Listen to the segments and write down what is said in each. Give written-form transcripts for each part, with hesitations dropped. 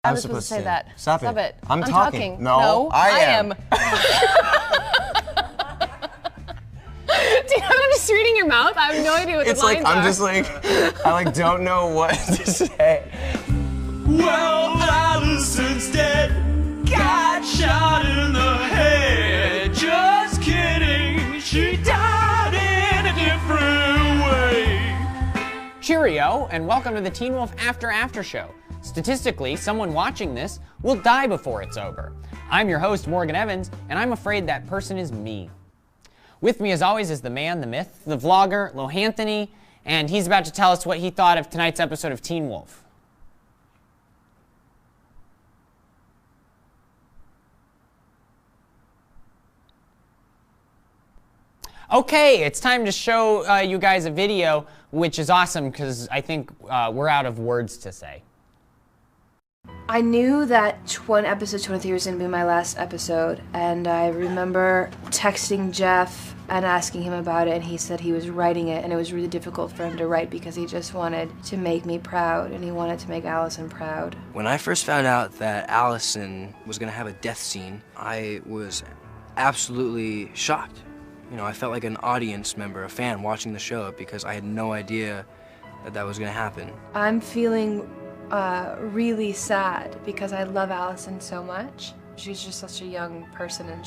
I was supposed to say that. Stop it. I'm talking. No, I am. Do you know I'm just reading your mouth? I have no idea what the lines are. I'm just like, I don't know what to say. Well, Allison's dead. Got shot in the head. Just kidding. She died in a different way. Cheerio, and welcome to the Teen Wolf After Show. Statistically, someone watching this will die before it's over. I'm your host, Morgan Evans, and I'm afraid that person is me. With me, as always, is the man, the myth, the vlogger, Lohanthony, and he's about to tell us what he thought of tonight's episode of Teen Wolf. Okay, it's time to show you guys a video, which is awesome because I think we're out of words to say. I knew that episode 23 was going to be my last episode, and I remember texting Jeff and asking him about it, and he said he was writing it, and it was really difficult for him to write because he just wanted to make me proud, and he wanted to make Allison proud. When I first found out that Allison was going to have a death scene, I was absolutely shocked. You know, I felt like an audience member, a fan watching the show because I had no idea that that was going to happen. I'm feeling really sad because I love Allison so much. She's just such a young person, and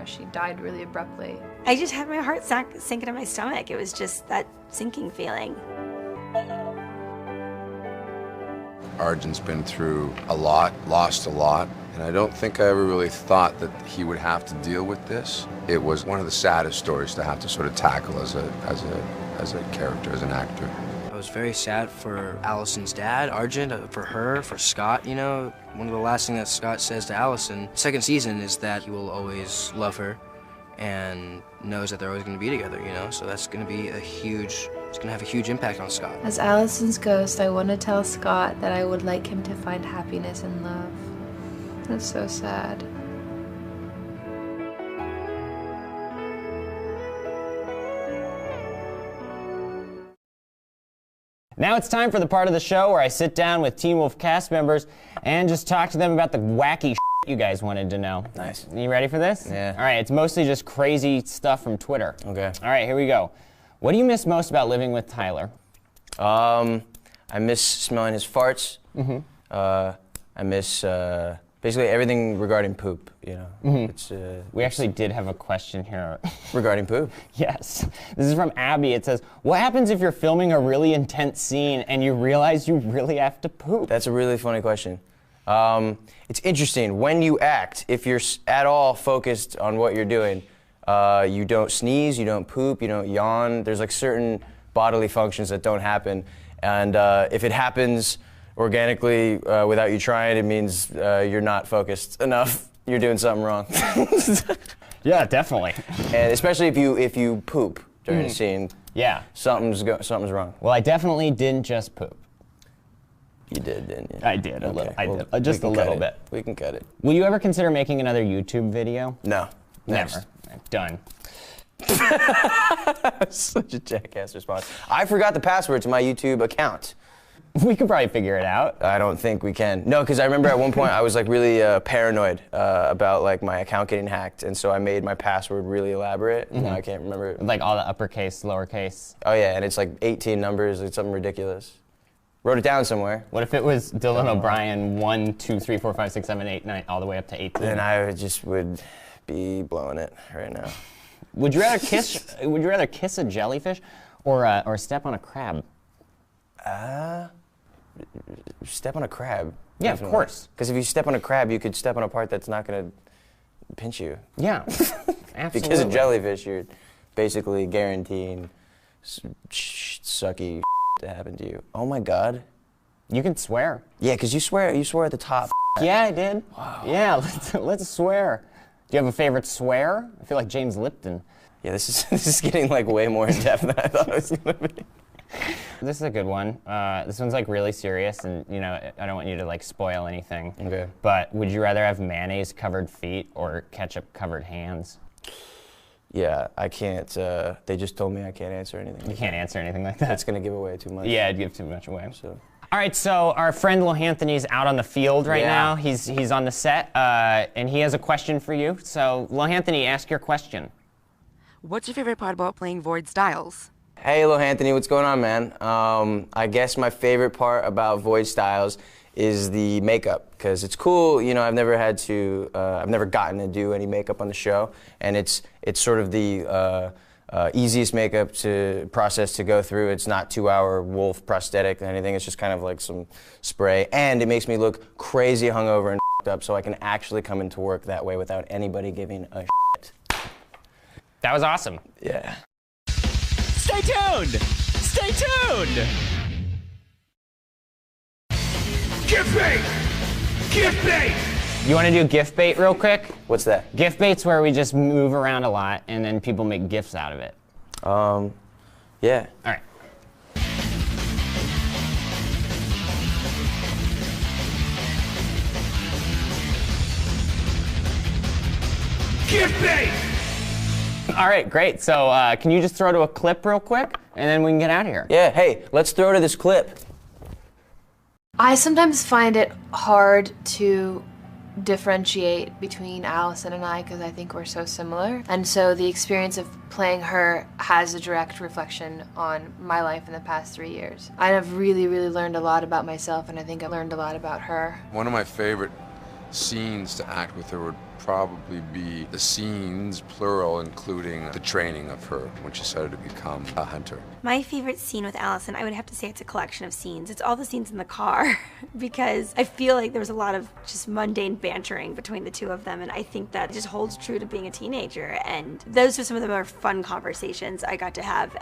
she died really abruptly. I just had my heart sink into my stomach. It was just that sinking feeling. Arjun's been through a lot, lost a lot, and I don't think I ever really thought that he would have to deal with this. It was one of the saddest stories to have to sort of tackle as a character, as an actor. I was very sad for Allison's dad, Arjun, for her, for Scott, you know. One of the last things that Scott says to Allison, second season, is that he will always love her and knows that they're always going to be together, you know. So that's going to be it's going to have a huge impact on Scott. As Allison's ghost, I want to tell Scott that I would like him to find happiness and love. That's so sad. Now it's time for the part of the show where I sit down with Teen Wolf cast members and just talk to them about the wacky shit you guys wanted to know. Nice. You ready for this? Yeah. All right, it's mostly just crazy stuff from Twitter. Okay. All right, here we go. What do you miss most about living with Tyler? I miss smelling his farts. Mm-hmm. I miss basically everything regarding poop, you know. Mm-hmm. We actually did have a question here. Regarding poop? Yes. This is from Abby. It says, what happens if you're filming a really intense scene and you realize you really have to poop? That's a really funny question. It's interesting. When you act, if you're at all focused on what you're doing, you don't sneeze, you don't poop, you don't yawn. There's like certain bodily functions that don't happen. And if it happens organically without you trying, it means you're not focused enough. You're doing something wrong. Yeah, definitely. And especially if you poop during a scene. Yeah. Something's wrong. Well, I definitely didn't just poop. You did, didn't you? I did, a Okay, little. I well, did, just a little bit. We can cut it. Will you ever consider making another YouTube video? No. Never. Done. Such a jackass response. I forgot the password to my YouTube account. We could probably figure it out. I don't think we can. No, because I remember at one point I was like really paranoid about like my account getting hacked, and so I made my password really elaborate. Mm-hmm. Now I can't remember. Like all the uppercase, lowercase. Oh yeah, and it's like 18 numbers. It's something ridiculous. Wrote it down somewhere. What if it was Dylan O'Brien 1, 2, 3, 4, 5, 6, 7, 8, 9, all the way up to 18? Then I would be blowing it right now. Would you rather kiss? Would you rather kiss a jellyfish, or step on a crab? Step on a crab. Yeah, definitely. Of course. Because if you step on a crab, you could step on a part that's not going to pinch you. Yeah, absolutely. Because a jellyfish, you're basically guaranteeing sucky to happen to you. Oh my God. You can swear. Yeah, because you swear at the top. Yeah, I did. Wow. Yeah, let's swear. Do you have a favorite swear? I feel like James Lipton. Yeah, this is getting like way more in depth than I thought it was going to be. This is a good one. This one's like really serious, and you know I don't want you to like spoil anything. Okay. But would you rather have mayonnaise covered feet or ketchup covered hands? Yeah, I can't. They just told me I can't answer anything. You can't answer anything like that. That's gonna give away too much. Yeah, it'd give too much away. So All right, so our friend Lohanthony's out on the field right now. He's on the set, and he has a question for you. So, Lohanthony, ask your question. What's your favorite part about playing Void Styles? Hey, Anthony, what's going on, man? I guess my favorite part about Void Styles is the makeup, because it's cool. You know, I've never gotten to do any makeup on the show, and it's sort of the easiest makeup process to go through. It's not 2-hour wolf prosthetic or anything. It's just kind of like some spray, and it makes me look crazy hungover and up, so I can actually come into work that way without anybody giving a shit. That was awesome. Yeah. Stay tuned! Stay tuned! Gift bait! Gift bait! You want to do gift bait real quick? What's that? Gift bait's where we just move around a lot and then people make gifts out of it. Yeah. All right. Gift bait! All right, great. So can you just throw to a clip real quick and then we can get out of here? Yeah, hey, let's throw to this clip. I sometimes find it hard to differentiate between Allison and I because I think we're so similar. And so the experience of playing her has a direct reflection on my life in the past 3 years. I have really, really learned a lot about myself, and I think I've learned a lot about her. One of my favorite scenes to act with her would probably be the scenes, plural, including the training of her when she started to become a hunter. My favorite scene with Allison, I would have to say it's a collection of scenes. It's all the scenes in the car because I feel like there was a lot of just mundane bantering between the two of them, and I think that just holds true to being a teenager, and those are some of the more fun conversations I got to have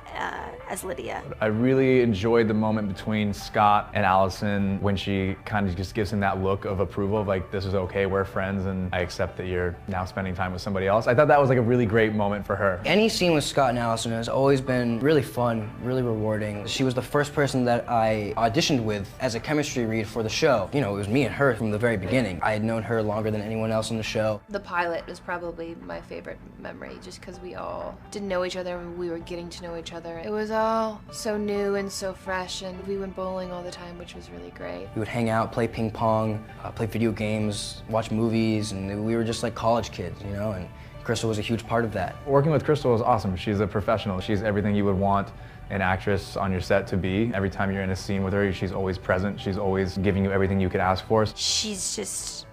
as Lydia. I really enjoyed the moment between Scott and Allison when she kind of just gives him that look of approval of like, this is okay, we're friends, and I accept that you're now spending time with somebody else. I thought that was like a really great moment for her. Any scene with Scott and Allison has always been really fun, really rewarding. She was the first person that I auditioned with as a chemistry read for the show. You know, it was me and her from the very beginning. I had known her longer than anyone else on the show. The pilot was probably my favorite memory just because we all didn't know each other and we were getting to know each other. It was all so new and so fresh, and we went bowling all the time, which was really great. We would hang out, play ping pong, play video games, watch movies, and we were just like college kids, you know, and Crystal was a huge part of that. Working with Crystal is awesome. She's a professional. She's everything you would want an actress on your set to be. Every time you're in a scene with her, she's always present. She's always giving you everything you could ask for. She's just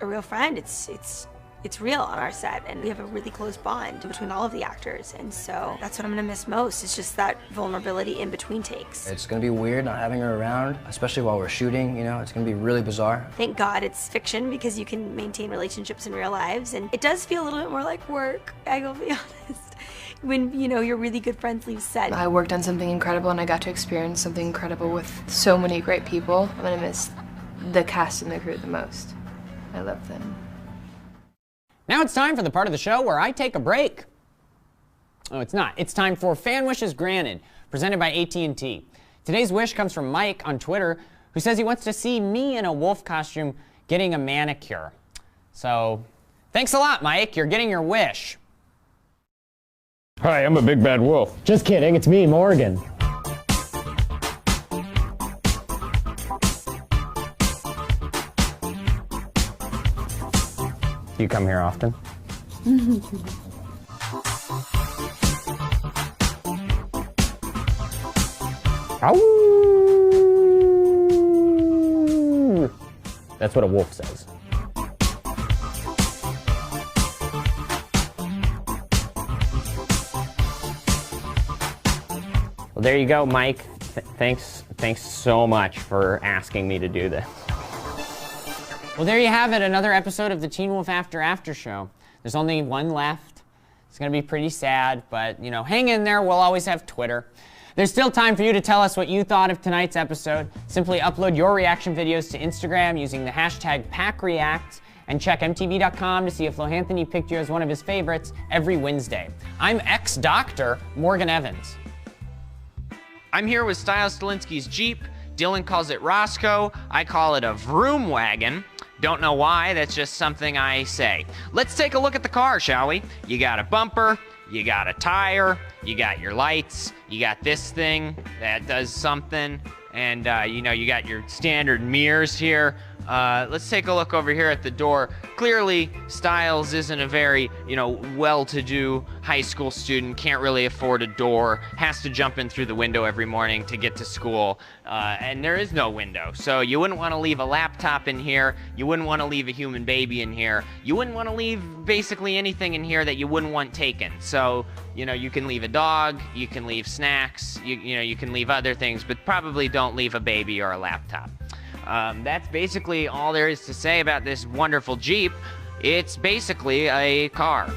a real friend. It's real on our set, and we have a really close bond between all of the actors, and so that's what I'm gonna miss most. It's just that vulnerability in between takes. It's gonna be weird not having her around, especially while we're shooting, you know, it's gonna be really bizarre. Thank God it's fiction because you can maintain relationships in real lives, and it does feel a little bit more like work, I will be honest. When, you know, your really good friends leave set. I worked on something incredible and I got to experience something incredible with so many great people. I'm gonna miss the cast and the crew the most. I love them. Now it's time for the part of the show where I take a break. Oh, it's not. It's time for Fan Wishes Granted, presented by AT&T. Today's wish comes from Mike on Twitter, who says he wants to see me in a wolf costume getting a manicure. So, thanks a lot, Mike. You're getting your wish. Hi, I'm a big bad wolf. Just kidding, it's me, Morgan. Do you come here often? Ow! That's what a wolf says. Well, there you go, Mike. Thanks so much for asking me to do this. Well, there you have it, another episode of the Teen Wolf After show. There's only one left. It's gonna be pretty sad, but you know, hang in there, we'll always have Twitter. There's still time for you to tell us what you thought of tonight's episode. Simply upload your reaction videos to Instagram using the hashtag PackReacts, and check MTV.com to see if Lohanthony picked you as one of his favorites every Wednesday. I'm ex-doctor Morgan Evans. I'm here with Style Stalinsky's Jeep. Dylan calls it Roscoe. I call it a vroom wagon. Don't know why, that's just something I say. Let's take a look at the car, shall we? You got a bumper, you got a tire, you got your lights, you got this thing that does something, And you know, you got your standard mirrors here. Let's take a look over here at the door. Clearly, Styles isn't a very, you know, well-to-do high school student, can't really afford a door, has to jump in through the window every morning to get to school, and there is no window. So you wouldn't want to leave a laptop in here, you wouldn't want to leave a human baby in here, you wouldn't want to leave basically anything in here that you wouldn't want taken. So, you know, you can leave a dog, you can leave snacks, you know, you can leave other things, but probably don't leave a baby or a laptop. That's basically all there is to say about this wonderful Jeep. It's basically a car.